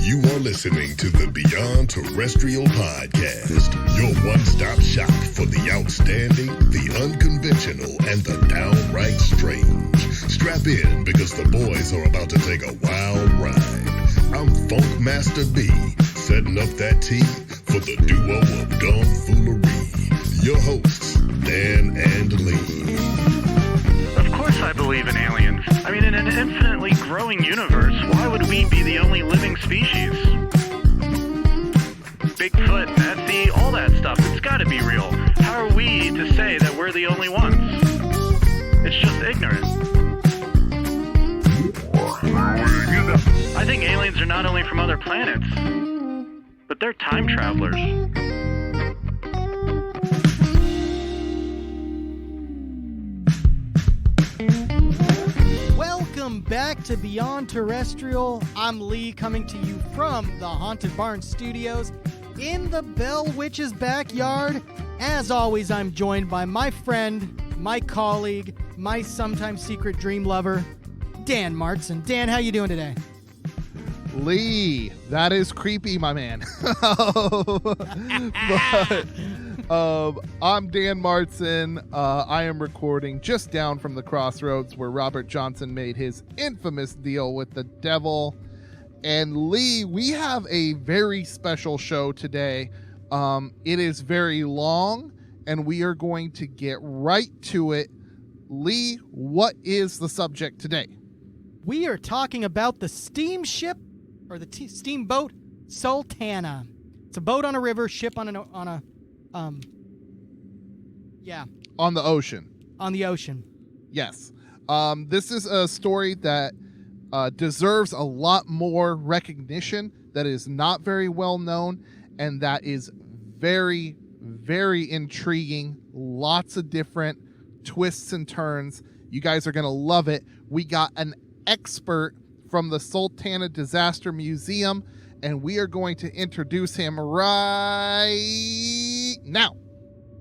You are listening to the Beyond Terrestrial Podcast, your one-stop shop for the outstanding, the unconventional, and the downright strange. Strap in because the boys are about to take a wild ride. I'm Funk Master B, setting up that tea for the duo of Tomfoolery. Your hosts, Dan and Lee. Of course I believe in aliens. I mean, in an infinitely growing universe, why would we be the only living species? Bigfoot, Nessie, all that stuff, it's gotta be real. How are we to say that we're the only ones? It's just ignorant. I think aliens are not only from other planets, but they're time travelers. Welcome back to Beyond Terrestrial. I'm Lee, coming to you from the Haunted Barn Studios in the Bell Witch's backyard. As always, I'm joined by my friend, my colleague, my sometimes secret dream lover, Dan Martson. Dan, how you doing today? Lee, that is creepy, my man. I'm Dan Martson. I am recording just down from the crossroads where Robert Johnson made his infamous deal with the devil. And Lee, we have a very special show today. It is very long, and we are going to get right to it. Lee, what is the subject today? We are talking about the steamship, or the steamboat Sultana. It's a boat on a river, ship on the ocean. On the ocean. Yes. This is a story that deserves a lot more recognition, that is not very well known, and that is very, very intriguing. Lots of different twists and turns. You guys are going to love it. We got an expert from the Sultana Disaster Museum, and we are going to introduce him right now.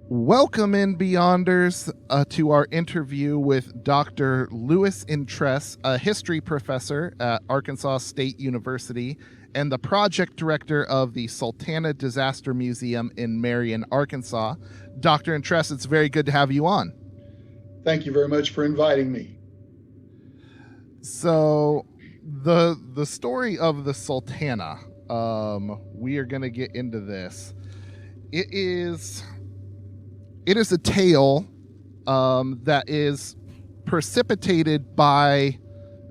Welcome in, Beyonders, to our interview with Dr. Louis Intres, a history professor at Arkansas State University and the project director of the Sultana Disaster Museum in Marion, Arkansas. Dr. Intres, it's very good to have you on. Thank you very much for inviting me. So, the story of the Sultana, we are going to get into this. It is a tale that is precipitated by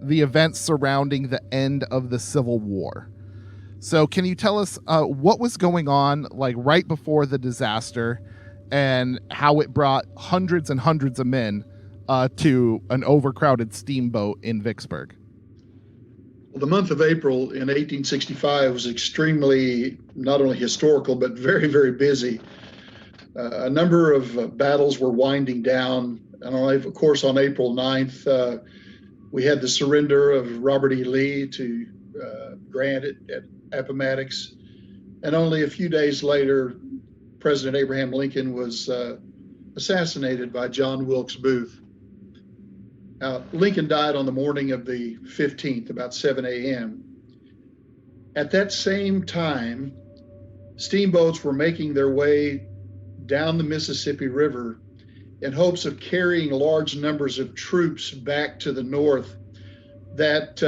the events surrounding the end of the Civil War. So can you tell us what was going on like right before the disaster and how it brought hundreds and hundreds of men to an overcrowded steamboat in Vicksburg? Well, the month of April in 1865 was extremely not only historical, but very, very busy. A number of battles were winding down. And of course, on April 9th, we had the surrender of Robert E. Lee to Grant at Appomattox. And only a few days later, President Abraham Lincoln was assassinated by John Wilkes Booth. Now, Lincoln died on the morning of the 15th, about 7 a.m. At that same time, steamboats were making their way down the Mississippi River in hopes of carrying large numbers of troops back to the north that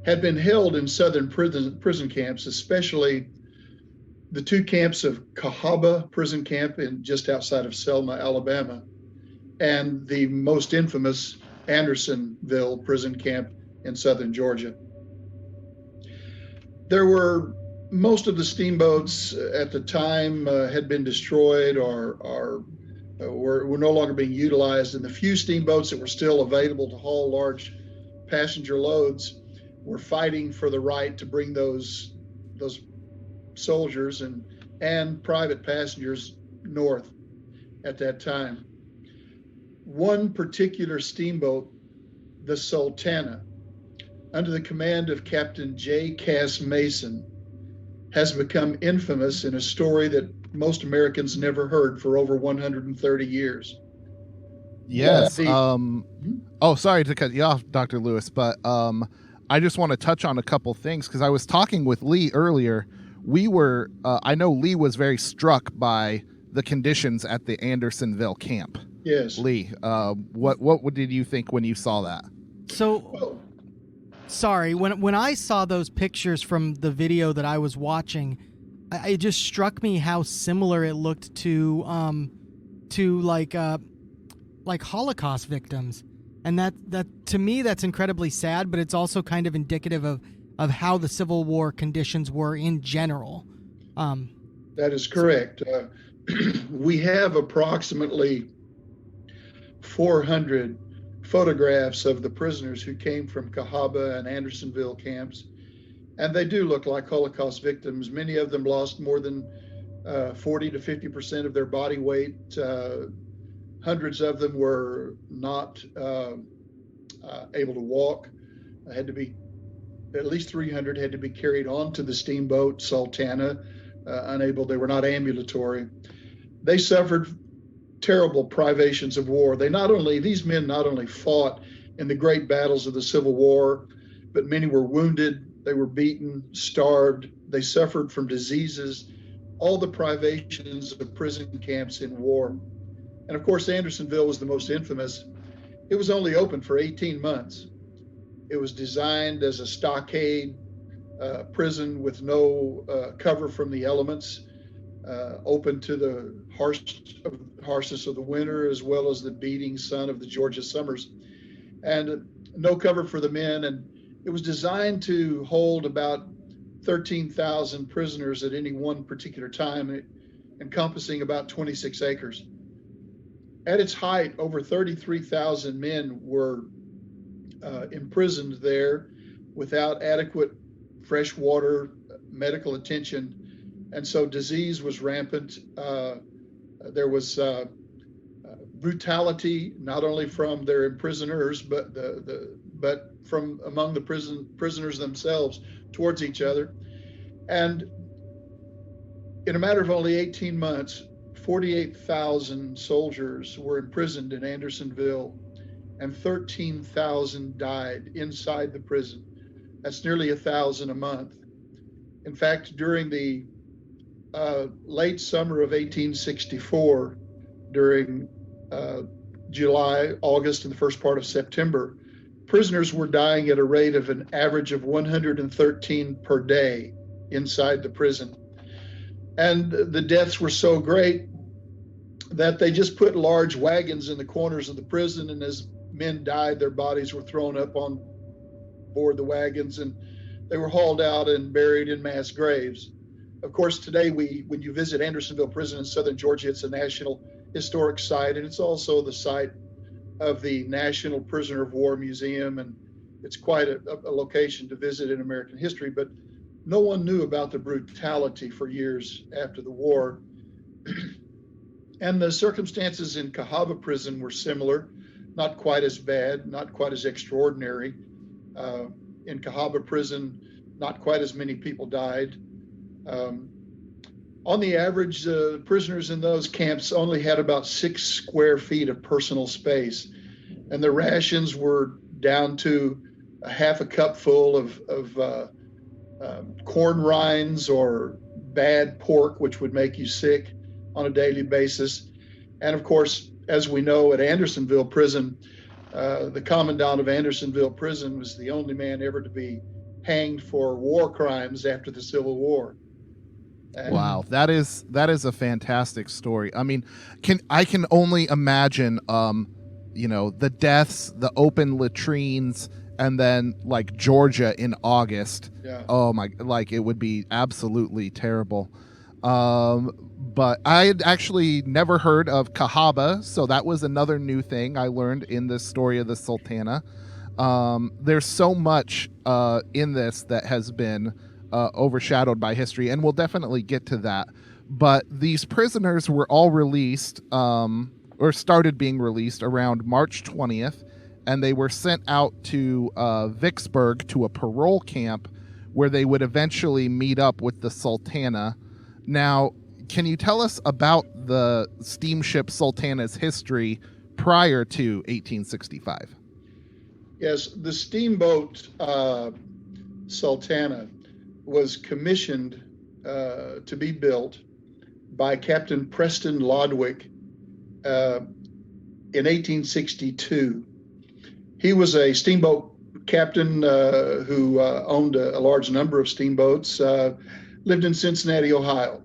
had been held in southern prison camps, especially the two camps of Cahaba prison camp just outside of Selma, Alabama, and the most infamous Andersonville prison camp in southern Georgia. There were most of the steamboats at the time had been destroyed or were no longer being utilized, and the few steamboats that were still available to haul large passenger loads were fighting for the right to bring those soldiers and private passengers north at that time. One particular steamboat, the Sultana, under the command of Captain J. Cass Mason, has become infamous in a story that most Americans never heard for over 130 years. Yes. Sorry to cut you off, Dr. Lewis, but I just want to touch on a couple things because I was talking with Lee earlier. I know Lee was very struck by the conditions at the Andersonville camp. Yes. Lee, what did you think when you saw that? So, sorry, when I saw those pictures from the video that I was watching, it just struck me how similar it looked to like Holocaust victims. And that to me, that's incredibly sad, but it's also kind of indicative of how the Civil War conditions were in general. That is correct. We have approximately 400 photographs of the prisoners who came from Cahaba and Andersonville camps, and they do look like Holocaust victims. Many of them lost more than 40 to 50% of their body weight. Hundreds of them were not able to walk. At least 300 had to be carried onto the steamboat Sultana, they were not ambulatory. They suffered terrible privations of war. These men not only fought in the great battles of the Civil War, but many were wounded, they were beaten, starved, they suffered from diseases, all the privations of prison camps in war. And of course, Andersonville was the most infamous. It was only open for 18 months. It was designed as a stockade prison with no cover from the elements, open to the harshness of the winter as well as the beating sun of the Georgia summers, and no cover for the men. And it was designed to hold about 13,000 prisoners at any one particular time, encompassing about 26 acres. At its height, over 33,000 men were imprisoned there without adequate fresh water, medical attention, and so disease was rampant. There was brutality, not only from their imprisoners, but from among the prisoners themselves towards each other. And in a matter of only 18 months, 48,000 soldiers were imprisoned in Andersonville, and 13,000 died inside the prison. That's nearly 1,000 a month. In fact, during the late summer of 1864, during July, August, and the first part of September, prisoners were dying at a rate of an average of 113 per day inside the prison. And the deaths were so great that they just put large wagons in the corners of the prison, and as men died, their bodies were thrown up on board the wagons, and they were hauled out and buried in mass graves. Of course, today, when you visit Andersonville Prison in southern Georgia, it's a National Historic Site, and it's also the site of the National Prisoner of War Museum, and it's quite a location to visit in American history. But no one knew about the brutality for years after the war. And the circumstances in Cahaba Prison were similar, not quite as bad, not quite as extraordinary. In Cahaba Prison, not quite as many people died. On the average, prisoners in those camps only had about 6 square feet of personal space, and the rations were down to a half a cup full of corn rinds or bad pork, which would make you sick on a daily basis. And of course, as we know, at Andersonville Prison, the commandant of Andersonville Prison was the only man ever to be hanged for war crimes after the Civil War. And wow, that is a fantastic story. I mean, I can only imagine, the deaths, the open latrines, and then like Georgia in August. Yeah. Oh my, like it would be absolutely terrible. But I had actually never heard of Cahaba, so that was another new thing I learned in this story of the Sultana. There's so much in this that has been overshadowed by history, and we'll definitely get to that. But these prisoners were all released, or started being released around March 20th, and they were sent out to Vicksburg to a parole camp where they would eventually meet up with the Sultana. Now, can you tell us about the steamship Sultana's history prior to 1865? Yes, the steamboat Sultana was commissioned to be built by Captain Preston Lodwick in 1862. He was a steamboat captain who owned a large number of steamboats, lived in Cincinnati, Ohio.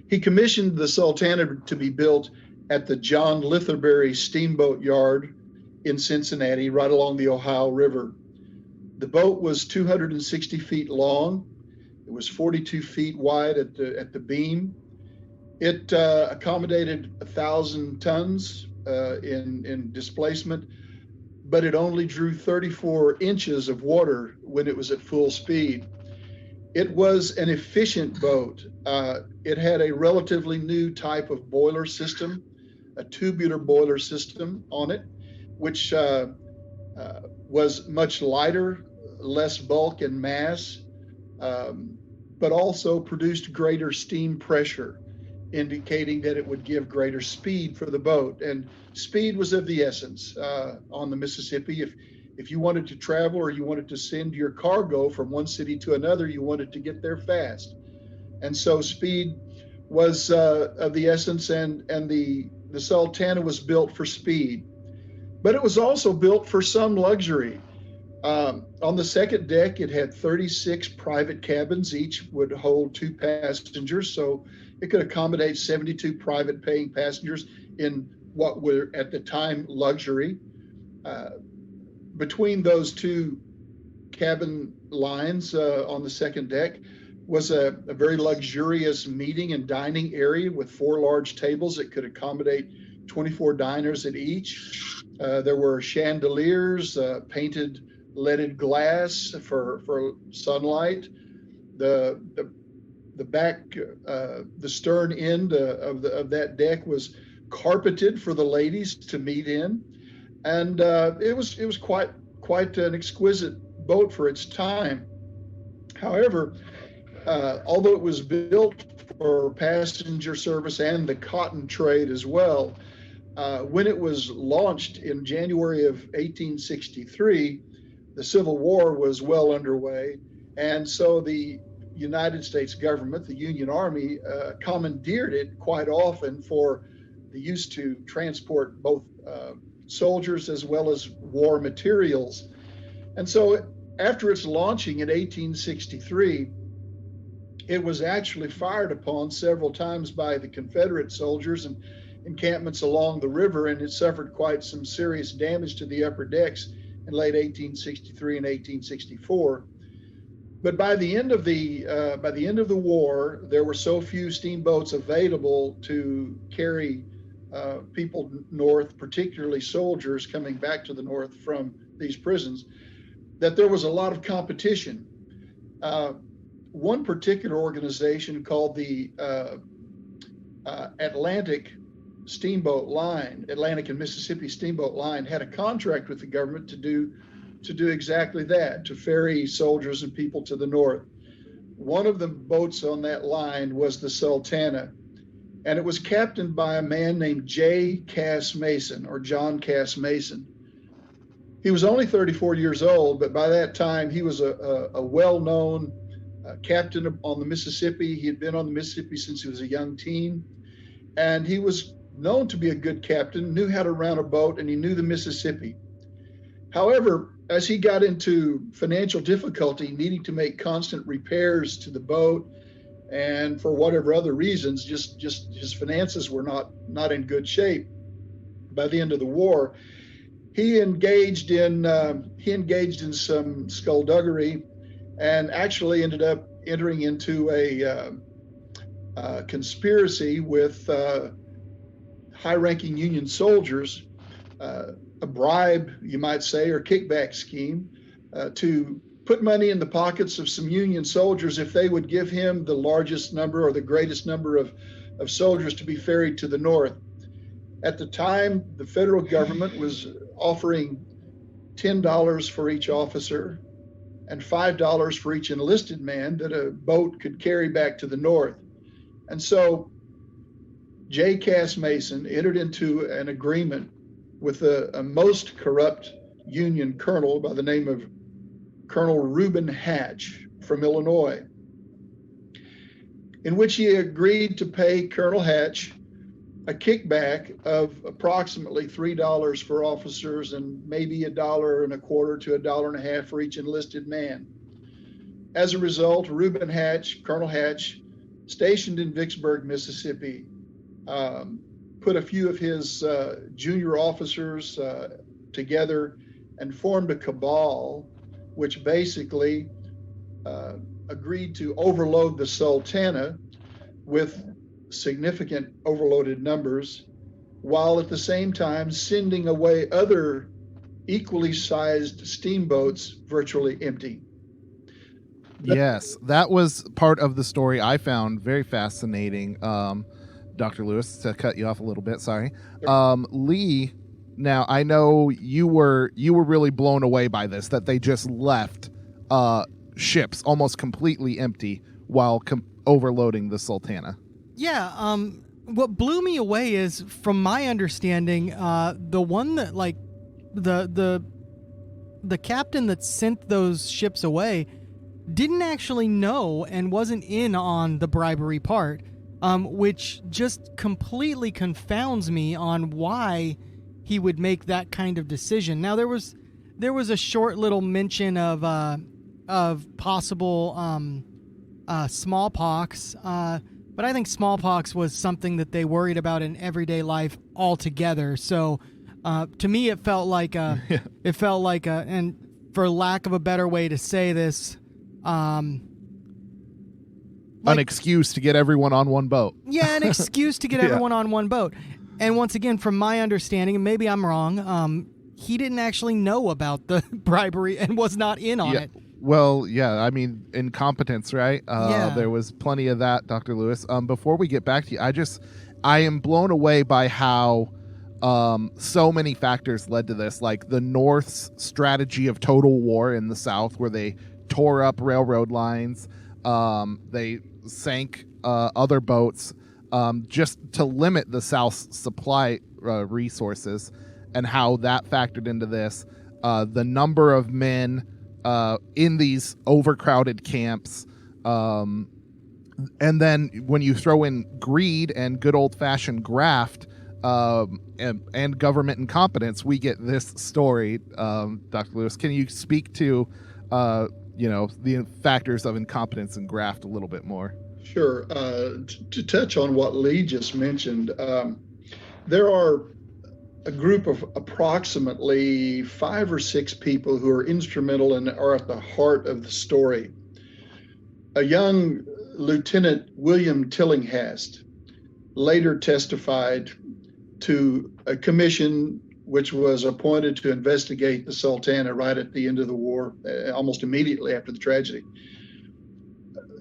He commissioned the Sultana to be built at the John Litherbury Steamboat Yard in Cincinnati, right along the Ohio River. The boat was 260 feet long. It was 42 feet wide at the beam. It accommodated 1,000 tons in displacement, but it only drew 34 inches of water when it was at full speed. It was an efficient boat. It had a relatively new type of boiler system, a tubular boiler system on it, which was much lighter, less bulk and mass, but also produced greater steam pressure, indicating that it would give greater speed for the boat. And speed was of the essence on the Mississippi. If you wanted to travel or you wanted to send your cargo from one city to another, you wanted to get there fast. And so speed was of the essence, and the Sultana was built for speed. But it was also built for some luxury. On the second deck, it had 36 private cabins. Each would hold 2 passengers, so it could accommodate 72 private paying passengers in what were at the time luxury. Between those 2 cabin lines on the second deck was a very luxurious meeting and dining area with 4 large tables that could accommodate 24 diners at each. There were chandeliers, painted leaded glass for sunlight. The back, the stern end of that deck was carpeted for the ladies to meet in, and it was quite an exquisite boat for its time. However, although it was built for passenger service and the cotton trade as well, when it was launched in January of 1863, the Civil War was well underway, and so the United States government, the Union Army, commandeered it quite often for the use to transport both soldiers as well as war materials. And so after its launching in 1863, it was actually fired upon several times by the Confederate soldiers and encampments along the river, and it suffered quite some serious damage to the upper decks in late 1863 and 1864. But by the end of the war, there were so few steamboats available to carry people north, particularly soldiers coming back to the north from these prisons, that there was a lot of competition. One particular organization called the Atlantic and Mississippi Steamboat Line, had a contract with the government to do exactly that, to ferry soldiers and people to the north. One of the boats on that line was the Sultana, and it was captained by a man named J. Cass Mason, or John Cass Mason. He was only 34 years old, but by that time he was a well-known captain on the Mississippi. He had been on the Mississippi since he was a young teen, and he was known to be a good captain, knew how to run a boat, and he knew the Mississippi. However, as he got into financial difficulty, needing to make constant repairs to the boat, and for whatever other reasons, just his finances were not in good shape. By the end of the war, he engaged in some skullduggery, and actually ended up entering into a conspiracy with high-ranking Union soldiers, a bribe, you might say, or kickback scheme, to put money in the pockets of some Union soldiers if they would give him the largest number or the greatest number of soldiers to be ferried to the north. At the time, the federal government was offering $10 for each officer and $5 for each enlisted man that a boat could carry back to the north. And so J. Cass Mason entered into an agreement with a most corrupt Union colonel by the name of Colonel Reuben Hatch from Illinois, in which he agreed to pay Colonel Hatch a kickback of approximately $3 for officers and maybe $1.25 to $1.50 for each enlisted man. As a result, Reuben Hatch, Colonel Hatch, stationed in Vicksburg, Mississippi, put a few of his junior officers together and formed a cabal, which basically agreed to overload the Sultana with significant overloaded numbers, while at the same time sending away other equally sized steamboats virtually empty. Yes, that was part of the story I found very fascinating. Dr. Lewis, to cut you off a little bit, sorry. Lee, now I know you were really blown away by this, that they just left ships almost completely empty while overloading the Sultana. Yeah, what blew me away is, from my understanding, the one that, like, the captain that sent those ships away didn't actually know and wasn't in on the bribery part, which just completely confounds me on why he would make that kind of decision. Now, there was a short little mention of possible smallpox, but I think smallpox was something that they worried about in everyday life altogether. So, to me, it felt like and for lack of a better way to say this, an excuse to get everyone on one boat. Yeah, an excuse to get everyone on one boat. And once again, from my understanding, and maybe I'm wrong, he didn't actually know about the bribery and was not in on it. Well, yeah, I mean, incompetence, right? There was plenty of that, Dr. Lewis. Before we get back to you, I am blown away by how so many factors led to this, like the North's strategy of total war in the South, where they tore up railroad lines, they sank other boats just to limit the South's supply resources, and how that factored into this. The number of men in these overcrowded camps, and then when you throw in greed and good old-fashioned graft and government incompetence, we get this story. Dr. Lewis, can you speak to the factors of incompetence and graft a little bit more? Sure. To touch on what Lee just mentioned, there are a group of approximately 5 or 6 people who are instrumental and are at the heart of the story. A young Lieutenant William Tillinghast later testified to a commission which was appointed to investigate the Sultana right at the end of the war, almost immediately after the tragedy.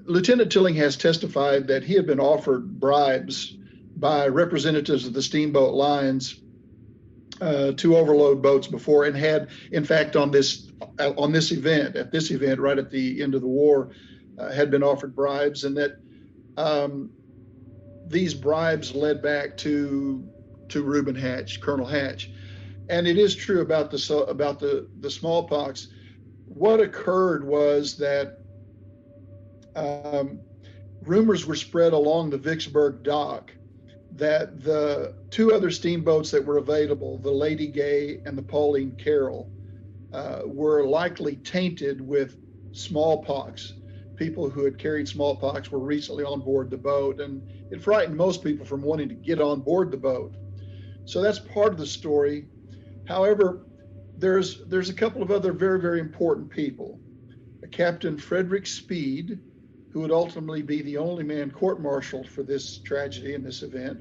Lieutenant Tillinghast testified that he had been offered bribes by representatives of the steamboat lines to overload boats before, and had, in fact, at this event right at the end of the war, had been offered bribes, and that these bribes led back to Reuben Hatch, Colonel Hatch. And it is true about the smallpox. What occurred was that rumors were spread along the Vicksburg dock that the 2 other steamboats that were available, the Lady Gay and the Pauline Carroll, were likely tainted with smallpox. People who had carried smallpox were recently on board the boat, and it frightened most people from wanting to get on board the boat. So that's part of the story. However, there's a couple of other very, very important people. Captain Frederick Speed, who would ultimately be the only man court-martialed for this tragedy and this event,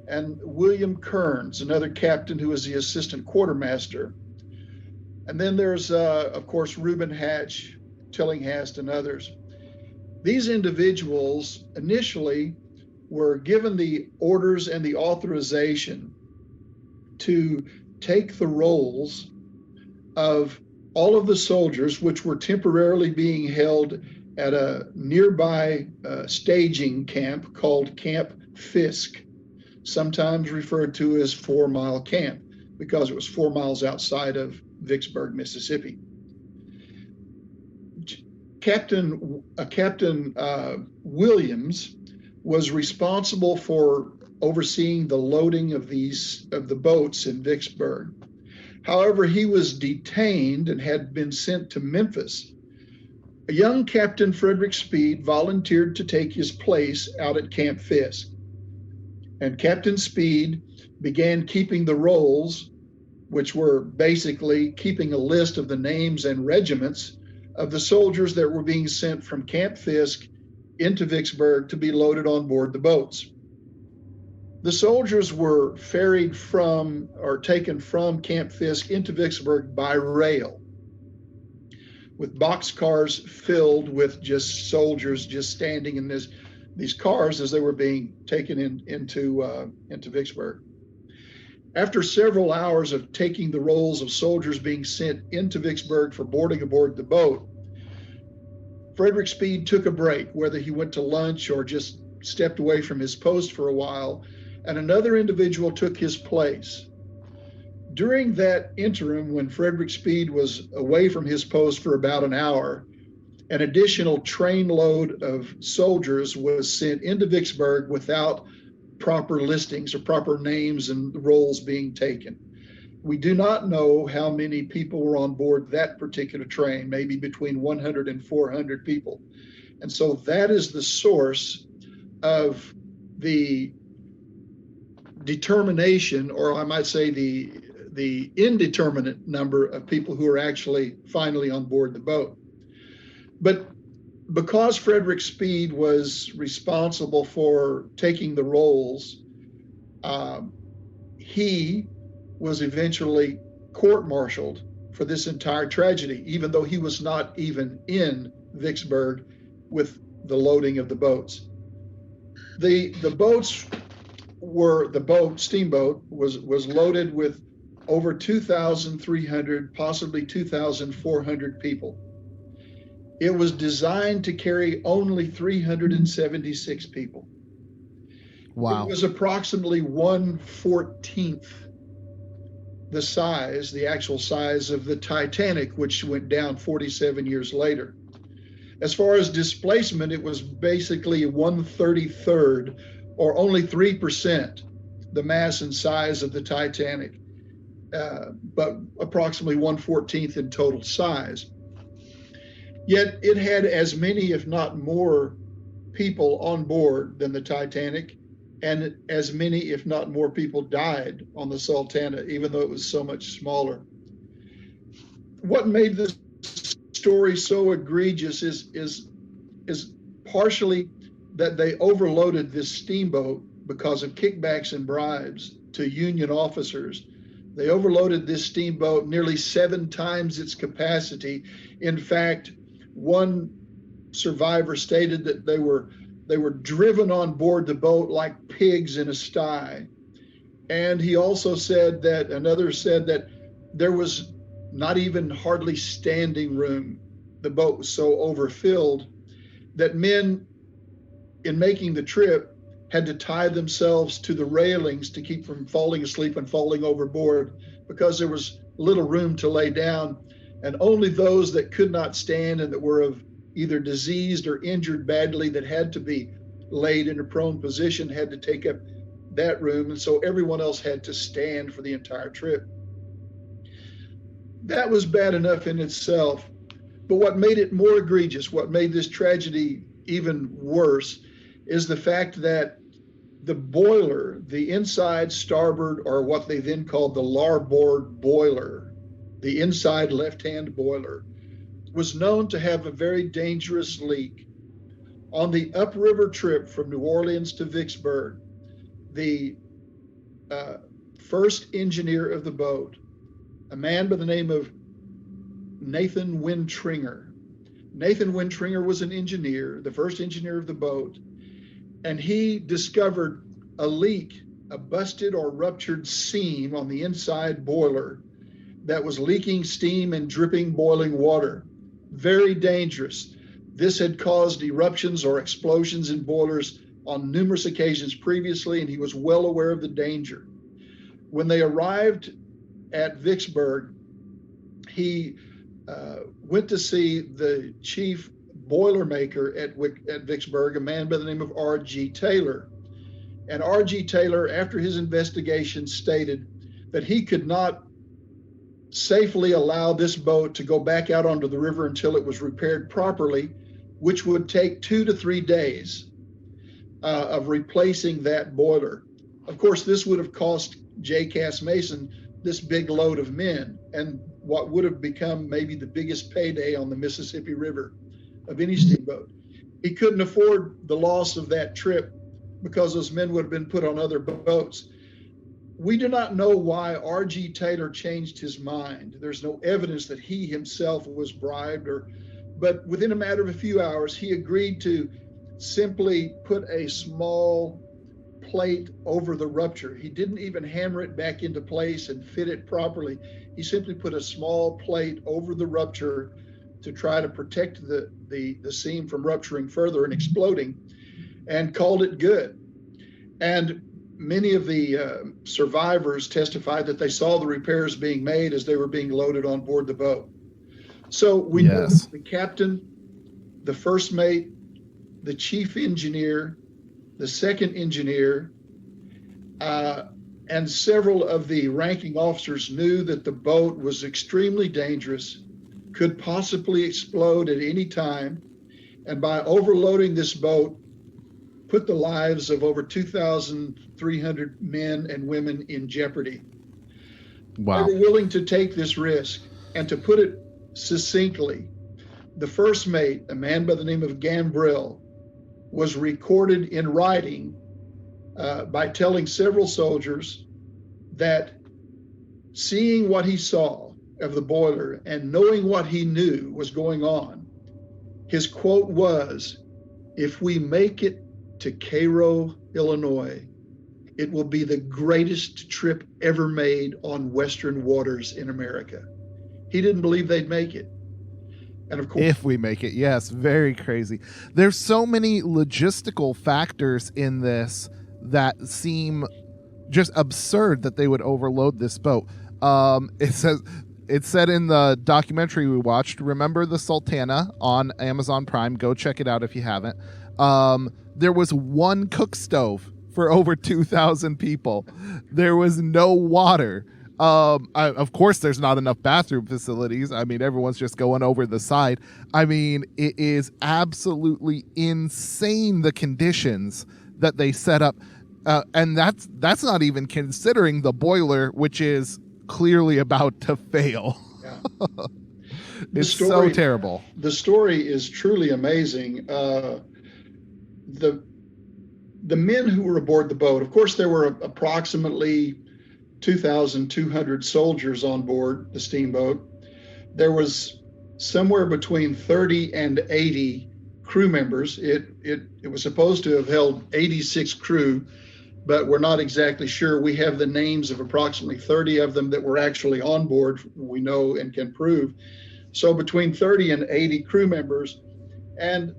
and William Kearns, another captain who was the assistant quartermaster. And then there's, of course, Reuben Hatch, Tillinghast, and others. These individuals initially were given the orders and the authorization to take the roles of all of the soldiers, which were temporarily being held at a nearby staging camp called Camp Fisk, sometimes referred to as 4 Mile Camp, because it was 4 miles outside of Vicksburg, Mississippi. Captain Williams was responsible for overseeing the loading of the boats in Vicksburg. However, he was detained and had been sent to Memphis. A young Captain Frederick Speed volunteered to take his place out at Camp Fisk. And Captain Speed began keeping the rolls, which were basically keeping a list of the names and regiments of the soldiers that were being sent from Camp Fisk into Vicksburg to be loaded on board the boats. The soldiers were ferried from or taken from Camp Fisk into Vicksburg by rail, with boxcars filled with just soldiers just standing in these cars as they were being taken into Vicksburg. After several hours of taking the rolls of soldiers being sent into Vicksburg for boarding aboard the boat, Frederick Speed took a break, whether he went to lunch or just stepped away from his post for a while, and another individual took his place. During that interim, when Frederick Speed was away from his post for about an hour, an additional trainload of soldiers was sent into Vicksburg without proper listings or proper names and rolls being taken. We do not know how many people were on board that particular train, maybe between 100 and 400 people. And so that is the source of the determination, or I might say the indeterminate number of people who are actually finally on board the boat. But because Frederick Speed was responsible for taking the rolls, he was eventually court-martialed for this entire tragedy, even though he was not even in Vicksburg with the loading of the boats. The steamboat was loaded with over 2,300, possibly 2,400 people. It was designed to carry only 376 people. Wow. It was approximately 1/14 the actual size of the Titanic, which went down 47 years later. As far as displacement, it was basically 1/33rd, or only 3% the mass and size of the Titanic, but approximately 1/14 in total size. Yet it had as many, if not more, people on board than the Titanic, and as many, if not more, people died on the Sultana, even though it was so much smaller. What made this story so egregious is partially that they overloaded this steamboat because of kickbacks and bribes to Union officers. They overloaded this steamboat nearly 7 times its capacity. In fact, one survivor stated that they were driven on board the boat like pigs in a sty. And he also said that, another said that there was not even hardly standing room. The boat was so overfilled that men, in making the trip, had to tie themselves to the railings to keep from falling asleep and falling overboard, because there was little room to lay down. And only those that could not stand and that were of either diseased or injured badly that had to be laid in a prone position had to take up that room. And so everyone else had to stand for the entire trip. That was bad enough in itself. But what made it more egregious, what made this tragedy even worse, is the fact that the boiler, the inside starboard, or what they then called the larboard boiler, the inside left-hand boiler, was known to have a very dangerous leak. On the upriver trip from New Orleans to Vicksburg, the first engineer of the boat, a man by the name of Nathan Wintringer. Nathan Wintringer was an engineer, the first engineer of the boat, and he discovered a leak, a busted or ruptured seam on the inside boiler that was leaking steam and dripping boiling water. Very dangerous. This had caused eruptions or explosions in boilers on numerous occasions previously, and he was well aware of the danger. When they arrived at Vicksburg, he went to see the chief boilermaker at Vicksburg, a man by the name of R.G. Taylor. And R.G. Taylor, after his investigation, stated that he could not safely allow this boat to go back out onto the river until it was repaired properly, which would take 2 to 3 days of replacing that boiler. Of course, this would have cost J. Cass Mason this big load of men, and what would have become maybe the biggest payday on the Mississippi River of any steamboat. He couldn't afford the loss of that trip because those men would have been put on other boats. We do not know why R.G. Taylor changed his mind. There's no evidence that he himself was bribed, but within a matter of a few hours, he agreed to simply put a small plate over the rupture. He didn't even hammer it back into place and fit it properly. He simply put a small plate over the rupture to try to protect the seam from rupturing further and exploding, and called it good. And many of the survivors testified that they saw the repairs being made as they were being loaded on board the boat. So we know that the captain, the first mate, the chief engineer, the second engineer, and several of the ranking officers knew that the boat was extremely dangerous, could possibly explode at any time, and by overloading this boat, put the lives of over 2,300 men and women in jeopardy. Wow. They were willing to take this risk. And to put it succinctly, the first mate, a man by the name of Gambrill, was recorded in writing by telling several soldiers that seeing what he saw of the boiler and knowing what he knew was going on, his quote was, "If we make it to Cairo, Illinois, it will be the greatest trip ever made on Western waters in America." He didn't believe they'd make it. And of course, if we make it, yes, very crazy. There's so many logistical factors in this that seem just absurd that they would overload this boat. It said in the documentary we watched, remember the Sultana on Amazon Prime? Go check it out if you haven't. There was one cook stove for over 2,000 people. There was no water. Of course, there's not enough bathroom facilities. I mean, everyone's just going over the side. I mean, it is absolutely insane, the conditions that they set up. And that's not even considering the boiler, which is clearly about to fail. Yeah. It's so terrible. The story is truly amazing. The men who were aboard the boat, of course, there were approximately 2,200 soldiers on board the steamboat. There was somewhere between 30 and 80 crew members. It was supposed to have held 86 crew, but we're not exactly sure. We have the names of approximately 30 of them that were actually on board, we know and can prove. So between 30 and 80 crew members, and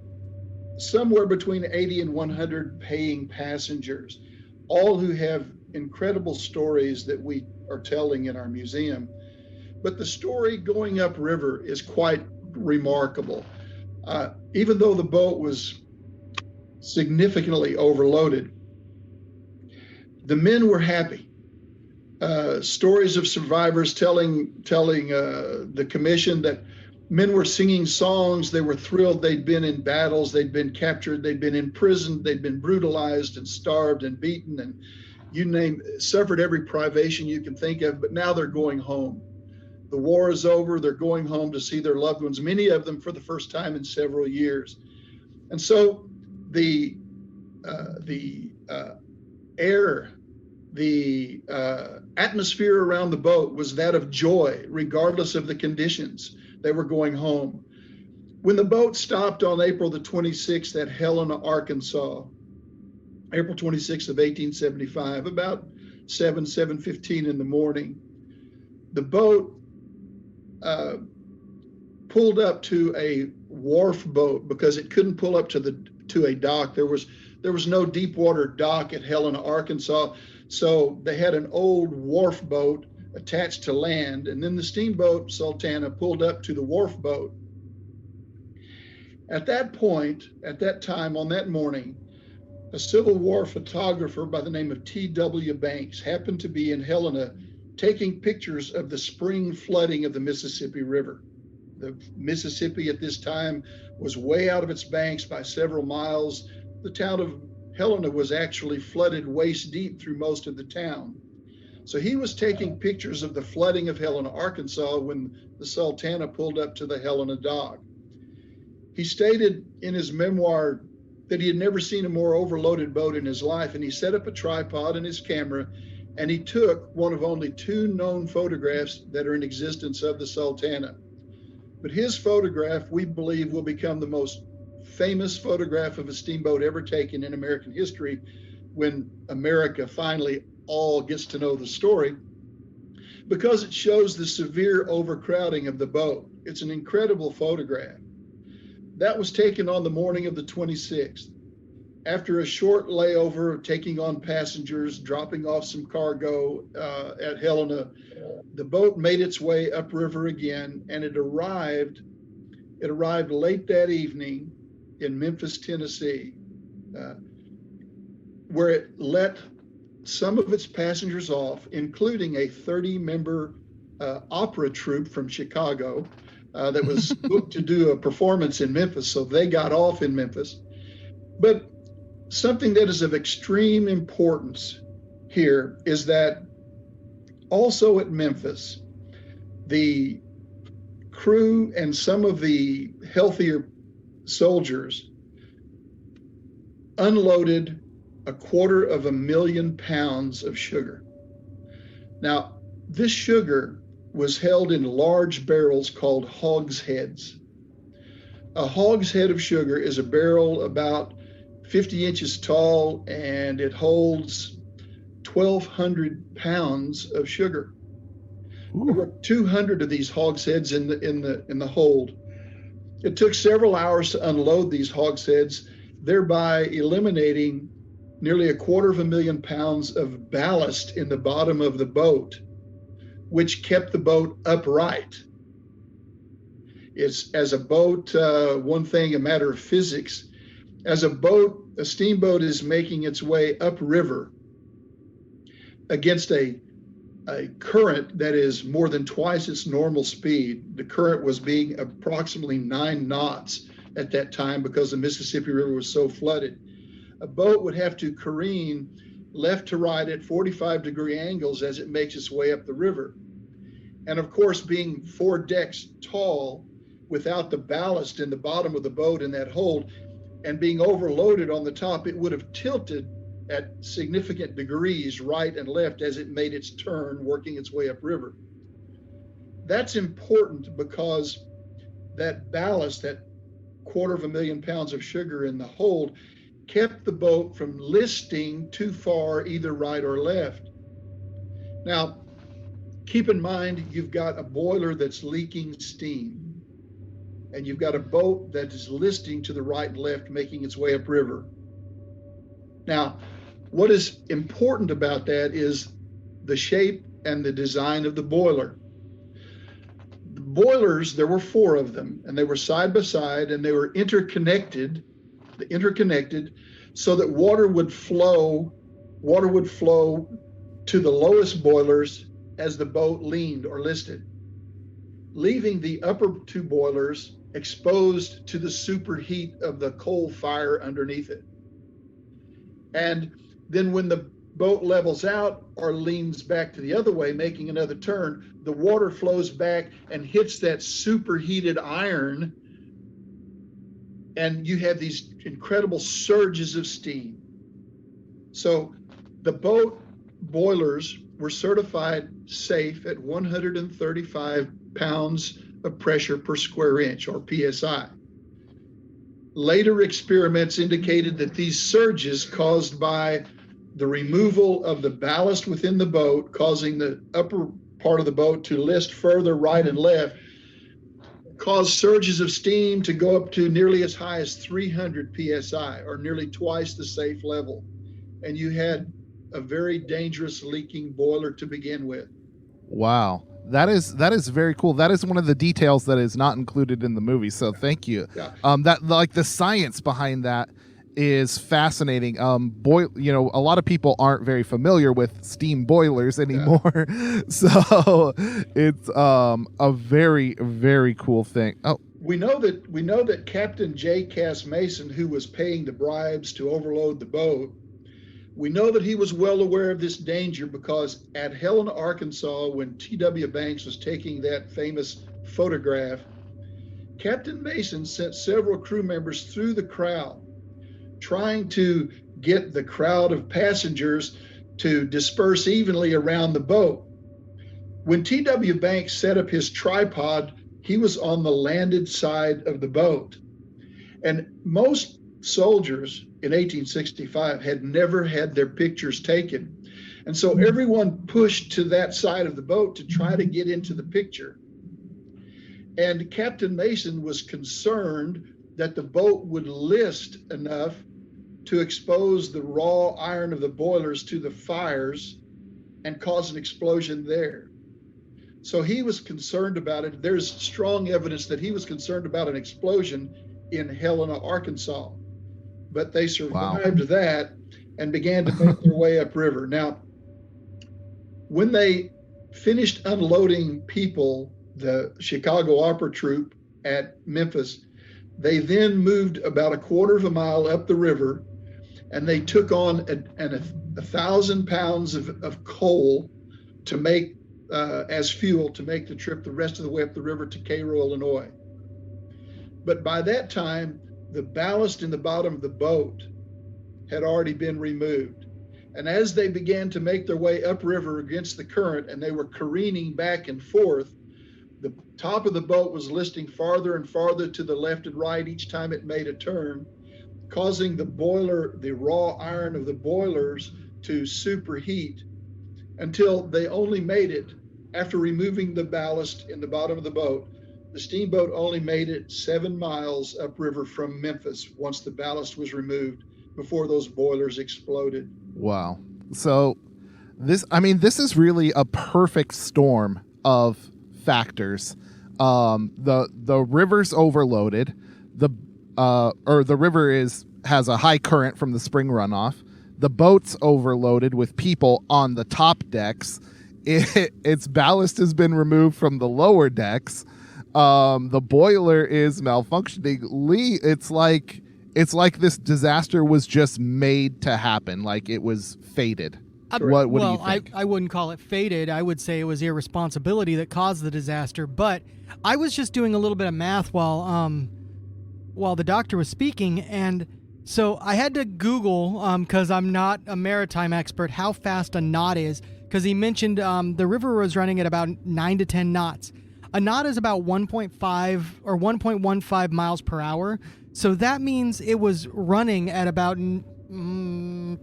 somewhere between 80 and 100 paying passengers, all who have incredible stories that we are telling in our museum. But the story going upriver is quite remarkable. Even though the boat was significantly overloaded, the men were happy. Stories of survivors telling the commission that men were singing songs. They were thrilled. They'd been in battles. They'd been captured. They'd been imprisoned. They'd been brutalized and starved and beaten and you name, suffered every privation you can think of. But now they're going home. The war is over. They're going home to see their loved ones, many of them for the first time in several years. And so the air, the atmosphere around the boat was that of joy, regardless of the conditions. They were going home. When the boat stopped on April the 26th at Helena, Arkansas, April 26th of 1875, about 7:15 in the morning, the boat pulled up to a wharf boat because it couldn't pull up to a dock. There was no deep water dock at Helena, Arkansas, so they had an old wharf boat attached to land, and then the steamboat Sultana pulled up to the wharf boat. At that point, at that time on that morning, a Civil War photographer by the name of T.W. Banks happened to be in Helena taking pictures of the spring flooding of the Mississippi River. The Mississippi at this time was way out of its banks by several miles. The town of Helena was actually flooded waist deep through most of the town. So he was taking pictures of the flooding of Helena, Arkansas, when the Sultana pulled up to the Helena dock. He stated in his memoir that he had never seen a more overloaded boat in his life, and he set up a tripod and his camera, and he took one of only 2 known photographs that are in existence of the Sultana. But his photograph, we believe, will become the most famous photograph of a steamboat ever taken in American history when America finally all gets to know the story, because it shows the severe overcrowding of the boat. It's an incredible photograph. That was taken on the morning of the 26th. After a short layover, taking on passengers, dropping off some cargo at Helena, the boat made its way upriver again, and it arrived late that evening in Memphis, Tennessee, where it let some of its passengers off, including a 30-member opera troupe from Chicago that was booked to do a performance in Memphis, so they got off in Memphis. But something that is of extreme importance here is that also at Memphis, the crew and some of the healthier soldiers unloaded 250,000 pounds of sugar. Now, this sugar was held in large barrels called hogsheads. A hogshead of sugar is a barrel about 50 inches tall, and it holds 1,200 pounds of sugar. Ooh. There were 200 of these hogsheads in the hold. It took several hours to unload these hogsheads, thereby eliminating nearly 250,000 pounds of ballast in the bottom of the boat, which kept the boat upright. It's, as a boat, one thing, a matter of physics. As a boat, a steamboat is making its way upriver against a current that is more than twice its normal speed. The current was being approximately 9 knots at that time because the Mississippi River was so flooded. A boat would have to careen left to right at 45-degree angles as it makes its way up the river. And of course, being 4 decks tall without the ballast in the bottom of the boat in that hold and being overloaded on the top, it would have tilted at significant degrees right and left as it made its turn, working its way upriver. That's important because that ballast, that 250,000 pounds of sugar in the hold, kept the boat from listing too far either right or left. Now, keep in mind, you've got a boiler that's leaking steam, and you've got a boat that is listing to the right and left, making its way upriver. Now, what is important about that is the shape and the design of the boiler. The boilers, there were 4 of them, and they were side by side, and they were interconnected so that water would flow to the lowest boilers as the boat leaned or listed, leaving the upper 2 boilers exposed to the superheat of the coal fire underneath it. And then when the boat levels out or leans back to the other way, making another turn, the water flows back and hits that superheated iron, and you have these incredible surges of steam. So the boat boilers were certified safe at 135 pounds of pressure per square inch, or PSI. Later experiments indicated that these surges caused by the removal of the ballast within the boat, causing the upper part of the boat to list further right and left, caused surges of steam to go up to nearly as high as 300 PSI, or nearly twice the safe level. And you had a very dangerous leaking boiler to begin with. Wow. That is very cool. That is one of the details that is not included in the movie. So thank you. Yeah. That like the science behind that is fascinating. A lot of people aren't very familiar with steam boilers anymore. Yeah. So it's a very, very cool thing. Oh, we know that Captain J. Cass Mason, who was paying the bribes to overload the boat, we know that he was well aware of this danger because at Helena, Arkansas, when T.W. Banks was taking that famous photograph, Captain Mason sent several crew members through the crowd, trying to get the crowd of passengers to disperse evenly around the boat. When T.W. Banks set up his tripod, he was on the landed side of the boat. And most soldiers in 1865 had never had their pictures taken. And so everyone pushed to that side of the boat to try to get into the picture. And Captain Mason was concerned that the boat would list enough to expose the raw iron of the boilers to the fires and cause an explosion there. So he was concerned about it. There's strong evidence that he was concerned about an explosion in Helena, Arkansas. But they survived that and began to make their way upriver. Now, when they finished unloading people, the Chicago Opera Troupe at Memphis, they then moved about a quarter of a mile up the river, and they took on 1,000 pounds of coal to make as fuel to make the trip the rest of the way up the river to Cairo, Illinois. But by that time, the ballast in the bottom of the boat had already been removed. And as they began to make their way upriver against the current and they were careening back and forth, the top of the boat was listing farther and farther to the left and right each time it made a turn, causing the raw iron of the boilers to superheat until they only made it, after removing the ballast in the bottom of the boat, the steamboat only made it 7 miles upriver from Memphis once the ballast was removed before those boilers exploded. Wow. So this is really a perfect storm of factors. The river's overloaded. The river has a high current from the spring runoff. The boat's overloaded with people on the top decks. Its ballast has been removed from the lower decks. The boiler is malfunctioning. Lee, it's like this disaster was just made to happen, like it was fated. What do you think? I wouldn't call it fated. I would say it was irresponsibility that caused the disaster. But I was just doing a little bit of math while the doctor was speaking, and so I had to Google, because I'm not a maritime expert, how fast a knot is, because he mentioned the river was running at about 9 to 10 knots. A knot is about 1.5 or 1.15 miles per hour. So that means it was running at about 10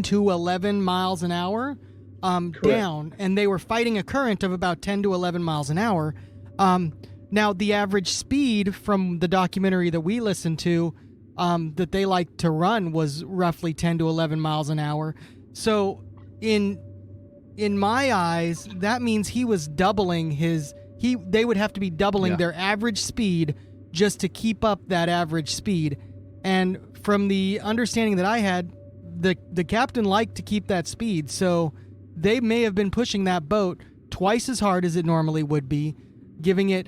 to 11 miles an hour down. And they were fighting a current of about 10 to 11 miles an hour. Now, the average speed from the documentary that we listened to that they like to run was roughly 10 to 11 miles an hour. So in my eyes, that means he was doubling they would have to be doubling their average speed just to keep up that average speed. And from the understanding that I had, the captain liked to keep that speed. So they may have been pushing that boat twice as hard as it normally would be, giving it,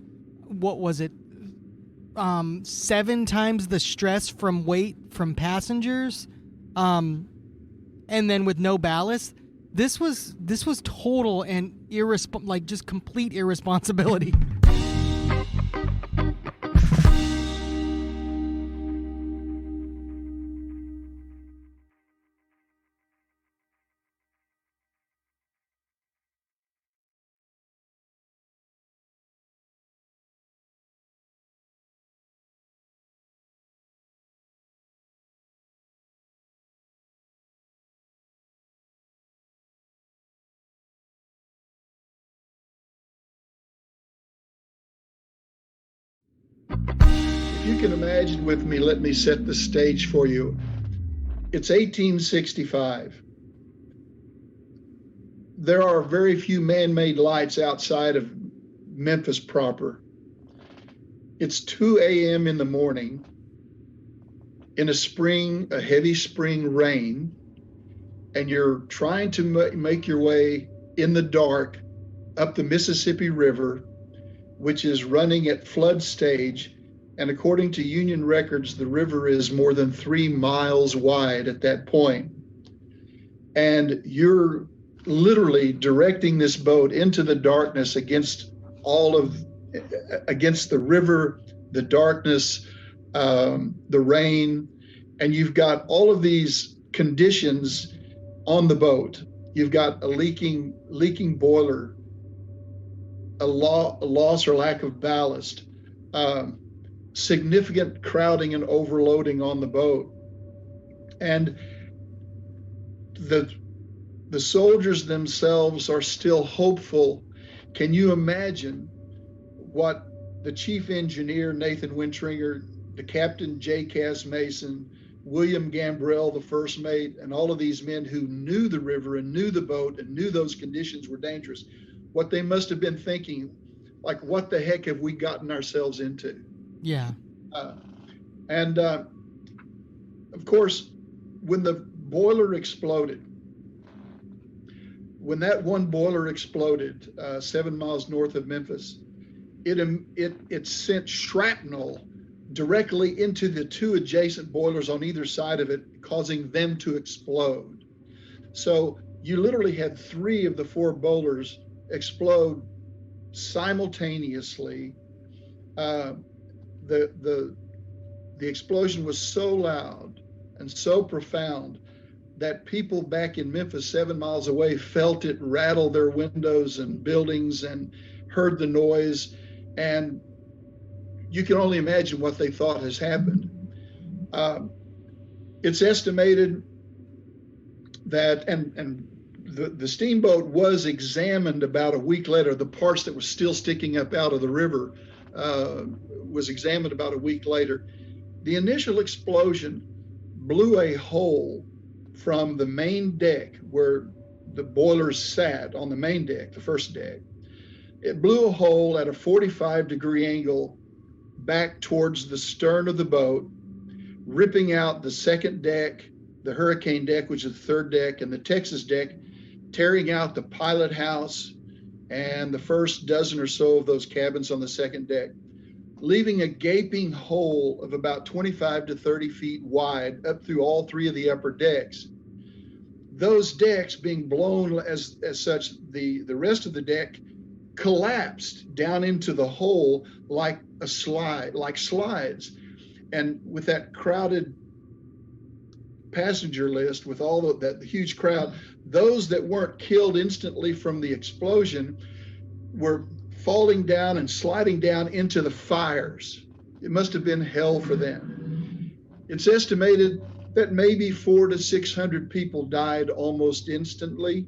7 times the stress from weight from passengers, and then with no ballast. This was total and just complete irresponsibility. If you can imagine with me, let me set the stage for you. It's 1865. there are very few man-made lights outside of Memphis proper. It's 2 a.m. in the morning in a heavy spring rain, and you're trying to make your way in the dark up the Mississippi River, which is running at flood stage. And according to Union records, the river is more than 3 miles wide at that point. And you're literally directing this boat into the darkness against the river, the darkness, the rain, and you've got all of these conditions on the boat. You've got a leaking boiler, a loss or lack of ballast, significant crowding and overloading on the boat. And the soldiers themselves are still hopeful. Can you imagine what the chief engineer, Nathan Wintringer, the captain, J. Cass Mason, William Gambrell, the first mate, and all of these men who knew the river and knew the boat and knew those conditions were dangerous, what they must have been thinking, like, what the heck have we gotten ourselves into? Yeah. Of course, when the boiler exploded, when that one boiler exploded 7 miles north of Memphis, it sent shrapnel directly into the 2 adjacent boilers on either side of it, causing them to explode. So you literally had 3 of the 4 boilers explode simultaneously. The explosion was so loud and so profound that people back in Memphis, 7 miles away, felt it rattle their windows and buildings and heard the noise. And you can only imagine what they thought has happened. It's estimated that, and the steamboat was examined about a week later. The parts that were still sticking up out of the river was examined about a week later. The initial explosion blew a hole from the main deck where the boilers sat on the main deck, the first deck. It blew a hole at a 45-degree angle back towards the stern of the boat, ripping out the second deck, the hurricane deck, which is the third deck, and the Texas deck, tearing out the pilot house and the first dozen or so of those cabins on the second deck, leaving a gaping hole of about 25 to 30 feet wide up through all 3 of the upper decks. Those decks being blown as such, the rest of the deck collapsed down into the hole like slides. And with that crowded passenger list, with all that huge crowd, those that weren't killed instantly from the explosion were falling down and sliding down into the fires. It must have been hell for them. It's estimated that maybe 400 to 600 people died almost instantly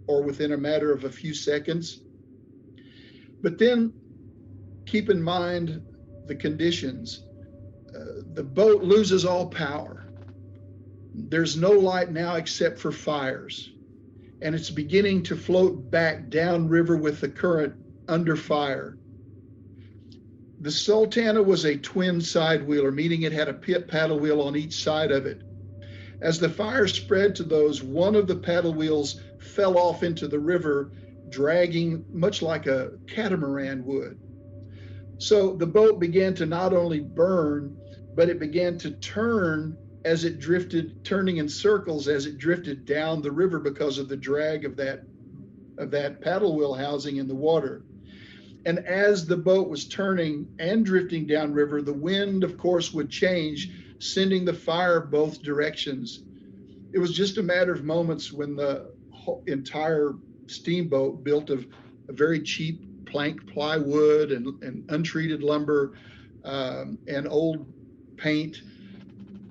or within a matter of a few seconds. But then keep in mind the conditions. The boat loses all power. There's no light now except for fires. And it's beginning to float back downriver with the current under fire. The Sultana was a twin side wheeler, meaning it had a pit paddle wheel on each side of it. As the fire spread to those, one of the paddle wheels fell off into the river, dragging much like a catamaran would. So the boat began to not only burn, but it began to turn as it drifted, turning in circles as it drifted down the river because of the drag of that paddle wheel housing in the water. And as the boat was turning and drifting downriver, the wind, of course, would change, sending the fire both directions. It was just a matter of moments when the entire steamboat, built of a very cheap plank plywood and untreated lumber and old paint,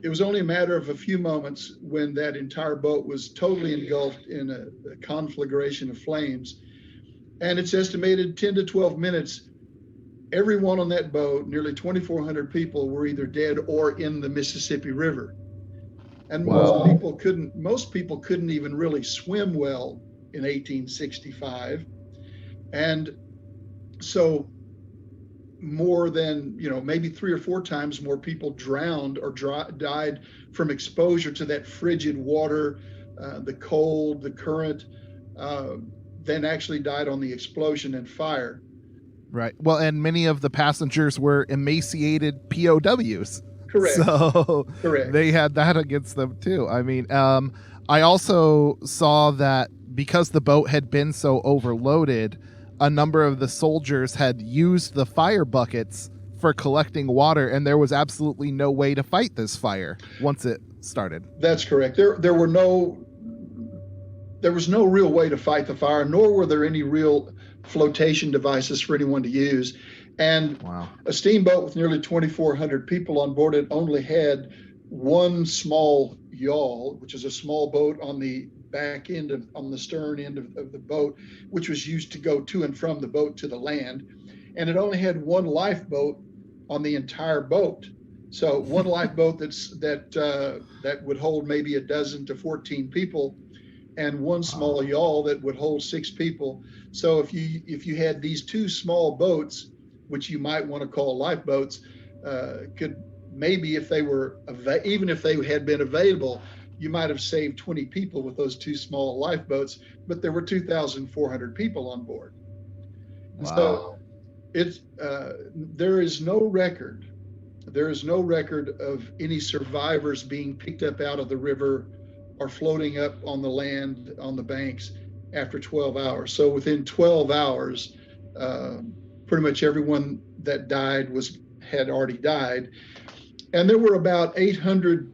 it was only a matter of a few moments when that entire boat was totally engulfed in a conflagration of flames. And it's estimated 10 to 12 minutes, everyone on that boat, nearly 2,400 people, were either dead or in the Mississippi River. And most people couldn't even really swim well in 1865. And so more than, maybe 3 or 4 times more people drowned or died from exposure to that frigid water, the cold, the current, than actually died on the explosion and fire. Right. Well, and many of the passengers were emaciated POWs. Correct. So Correct. They had that against them too. I mean, I also saw that because the boat had been so overloaded, a number of the soldiers had used the fire buckets for collecting water, and there was absolutely no way to fight this fire once it started. That's correct. There was no real way to fight the fire, nor were there any real flotation devices for anyone to use. And wow. A steamboat with nearly 2,400 people on board it only had one small yawl, which is a small boat on the back end on the stern end of the boat, which was used to go to and from the boat to the land. And it only had one lifeboat on the entire boat. So one lifeboat that would hold maybe 12 to 14 people, and one small yawl that would hold 6 people. So if you had these 2 small boats, which you might want to call lifeboats, could maybe, if they were even if they had been available, you might have saved 20 people with those 2 small lifeboats. But there were 2,400 people on board. And wow. So there is no record. There is no record of any survivors being picked up out of the river or floating up on the land on the banks after 12 hours. So within 12 hours, pretty much everyone that died had already died. And there were about 800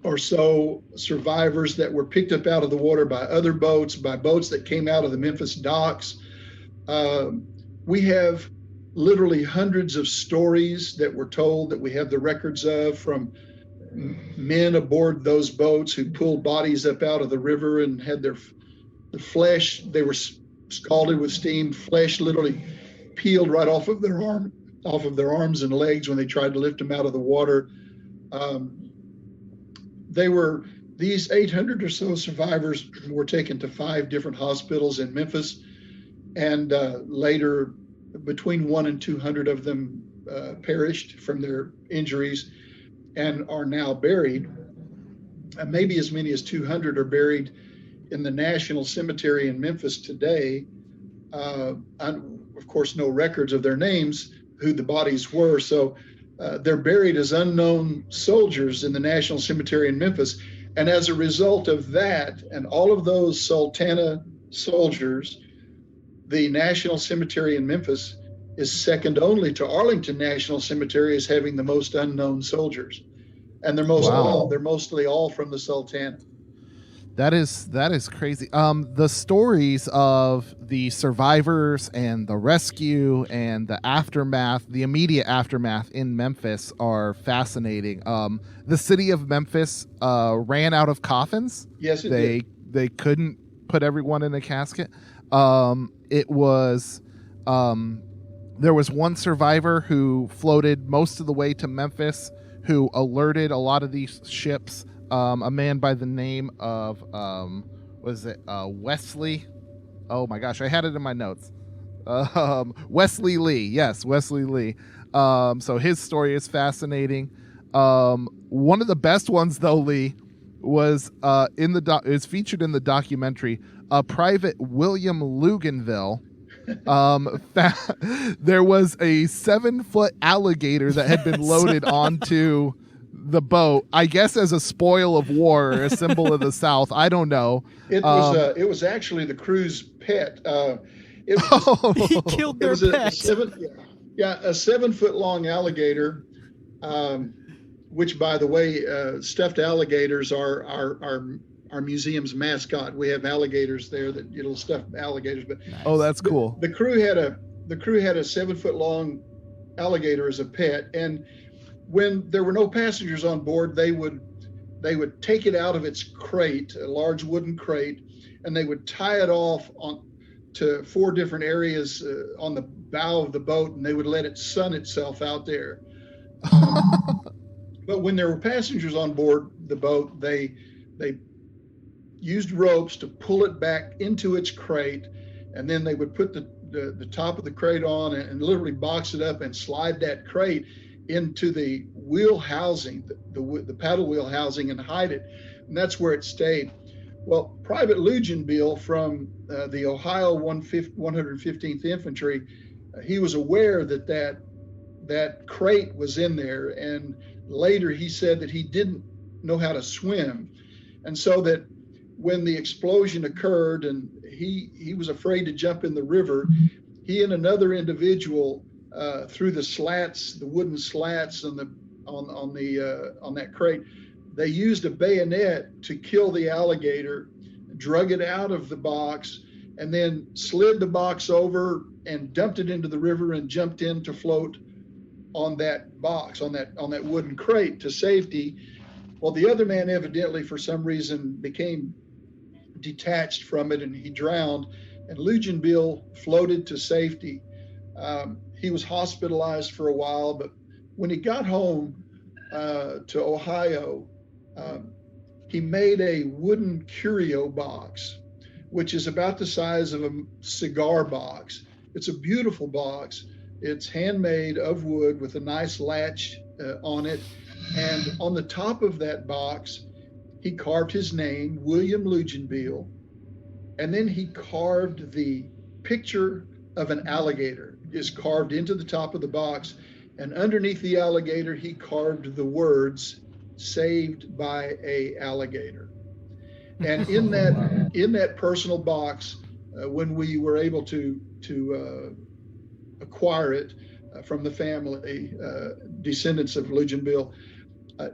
or so survivors that were picked up out of the water by other boats, by boats that came out of the Memphis docks. We have literally hundreds of stories that were told that we have the records of from men aboard those boats who pulled bodies up out of the river and had the flesh, they were scalded with steam, flesh literally peeled right off of their arms and legs when they tried to lift them out of the water. These 800 or so survivors were taken to 5 different hospitals in Memphis, and later between 100 and 200 of them perished from their injuries and are now buried. Maybe as many as 200 are buried in the National Cemetery in Memphis today. Of course, no records of their names, who the bodies were. So they're buried as unknown soldiers in the National Cemetery in Memphis. And as a result of that, and all of those Sultana soldiers, the National Cemetery in Memphis is second only to Arlington National Cemetery as having the most unknown soldiers. And they're mostly all from the Sultana. That is crazy. The stories of the survivors and the rescue and the aftermath, the immediate aftermath in Memphis are fascinating. The city of Memphis ran out of coffins. Yes, did. They couldn't put everyone in a casket. It was there was one survivor who floated most of the way to Memphis, who alerted a lot of these ships. A man by the name of Wesley? Oh my gosh, I had it in my notes. Wesley Lee. Yes, Wesley Lee. So his story is fascinating. One of the best ones, though, Lee, was is featured in the documentary. Private William Luganville. There was a 7-foot alligator that had been loaded onto the boat, I guess as a spoil of war, or a symbol of the South. I don't know. It was actually the crew's pet. He killed their pet. A 7-foot long alligator, which, by the way, stuffed alligators are our museum's mascot. We have alligators there, that little stuffed alligators. But oh, that's cool. The crew had a 7-foot long alligator as a pet, and when there were no passengers on board, they would take it out of its crate, a large wooden crate, and they would tie it off to 4 different areas on the bow of the boat, and they would let it sun itself out there. But when there were passengers on board the boat, they used ropes to pull it back into its crate, and then they would put the top of the crate on and literally box it up and slide that crate into the wheel housing, the paddle wheel housing, and hide it. And that's where it stayed. Well, Private Luginbill from the Ohio 115th Infantry, he was aware that crate was in there, and later he said that he didn't know how to swim, and so that when the explosion occurred and he was afraid to jump in the river, he and another individual through the wooden slats on that crate, they used a bayonet to kill the alligator, drug it out of the box, and then slid the box over and dumped it into the river and jumped in to float on that box, on that wooden crate to safety. Well, the other man evidently, for some reason, became detached from it and he drowned, and Luginbill floated to safety. He was hospitalized for a while, but when he got home to Ohio, he made a wooden curio box, which is about the size of a cigar box. It's a beautiful box. It's handmade of wood with a nice latch on it. And on the top of that box, he carved his name, William Luginbill, and then he carved the picture of an alligator is carved into the top of the box. And underneath the alligator, he carved the words, "Saved by a alligator." And in that personal box, when we were able to acquire it from the family, descendants of Luginbill,